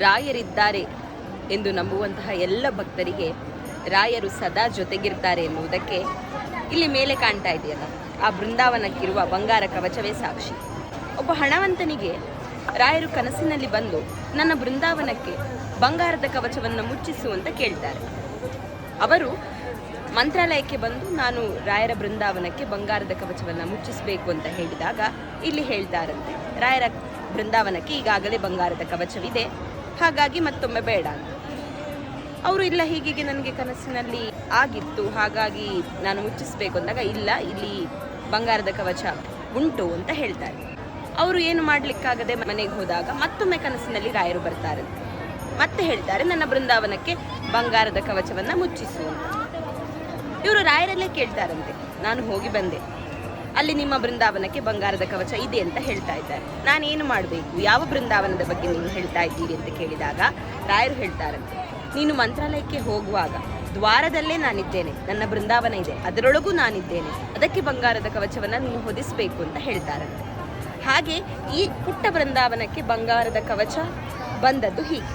ರಾಯರಿದ್ದಾರೆ ಎಂದು ನಂಬುವಂತಹ ಎಲ್ಲ ಭಕ್ತರಿಗೆ ರಾಯರು ಸದಾ ಜೊತೆಗಿರ್ತಾರೆ ಎನ್ನುವುದಕ್ಕೆ ಇಲ್ಲಿ ಮೇಲೆ ಕಾಣ್ತಾ ಇದೆಯಲ್ಲ, ಆ ಬೃಂದಾವನಕ್ಕಿರುವ ಬಂಗಾರ ಕವಚವೇ ಸಾಕ್ಷಿ. ಒಬ್ಬ ಹಣವಂತನಿಗೆ ರಾಯರು ಕನಸಿನಲ್ಲಿ ಬಂದು ನನ್ನ ಬೃಂದಾವನಕ್ಕೆ ಬಂಗಾರದ ಕವಚವನ್ನು ಮುಚ್ಚಿಸು ಅಂತ ಕೇಳ್ತಾರೆ. ಅವರು ಮಂತ್ರಾಲಯಕ್ಕೆ ಬಂದು ನಾನು ರಾಯರ ಬೃಂದಾವನಕ್ಕೆ ಬಂಗಾರದ ಕವಚವನ್ನು ಮುಚ್ಚಿಸಬೇಕು ಅಂತ ಹೇಳಿದಾಗ ಇಲ್ಲಿ ಹೇಳ್ತಾರಂತೆ, ರಾಯರ ಬೃಂದಾವನಕ್ಕೆ ಈಗಾಗಲೇ ಬಂಗಾರದ ಕವಚವಿದೆ, ಹಾಗಾಗಿ ಮತ್ತೊಮ್ಮೆ ಬೇಡ ಅಂತ. ಅವರು ಇಲ್ಲ, ಹೀಗೆ ನನಗೆ ಕನಸಿನಲ್ಲಿ ಆಗಿತ್ತು, ಹಾಗಾಗಿ ನಾನು ಮುಚ್ಚಿಸಬೇಕು ಅಂದಾಗ ಇಲ್ಲ, ಇಲ್ಲಿ ಬಂಗಾರದ ಕವಚ ಉಂಟು ಅಂತ ಹೇಳ್ತಾರೆ. ಅವರು ಏನು ಮಾಡಲಿಕ್ಕಾಗದೆ ಮನೆಗೆ ಹೋದಾಗ ಮತ್ತೊಮ್ಮೆ ಕನಸಿನಲ್ಲಿ ರಾಯರು ಬರ್ತಾರಂತೆ, ಮತ್ತೆ ಹೇಳ್ತಾರೆ ನನ್ನ ಬೃಂದಾವನಕ್ಕೆ ಬಂಗಾರದ ಕವಚವನ್ನು ಮುಚ್ಚಿಸು ಅಂತ. ಇವರು ರಾಯರಲ್ಲೇ ಕೇಳ್ತಾರಂತೆ, ನಾನು ಹೋಗಿ ಬಂದೆ, ಅಲ್ಲಿ ನಿಮ್ಮ ಬೃಂದಾವನಕ್ಕೆ ಬಂಗಾರದ ಕವಚ ಇದೆ ಅಂತ ಹೇಳ್ತಾ ಇದ್ದಾರೆ, ನಾನೇನು ಮಾಡಬೇಕು, ಯಾವ ಬೃಂದಾವನದ ಬಗ್ಗೆ ನೀವು ಹೇಳ್ತಾ ಇದ್ದೀರಿ ಅಂತ ಕೇಳಿದಾಗ ರಾಯರು ಹೇಳ್ತಾರಂತೆ, ನೀನು ಮಂತ್ರಾಲಯಕ್ಕೆ ಹೋಗುವಾಗ ದ್ವಾರದಲ್ಲೇ ನಾನಿದ್ದೇನೆ, ನನ್ನ ಬೃಂದಾವನ ಇದೆ, ಅದರೊಳಗೂ ನಾನಿದ್ದೇನೆ, ಅದಕ್ಕೆ ಬಂಗಾರದ ಕವಚವನ್ನು ನೀನು ಹೊದಿಸಬೇಕು ಅಂತ ಹೇಳ್ತಾರಂತೆ. ಹಾಗೆ ಈ ಪುಟ್ಟ ಬೃಂದಾವನಕ್ಕೆ ಬಂಗಾರದ ಕವಚ ಬಂದದ್ದು ಹೀಗೆ.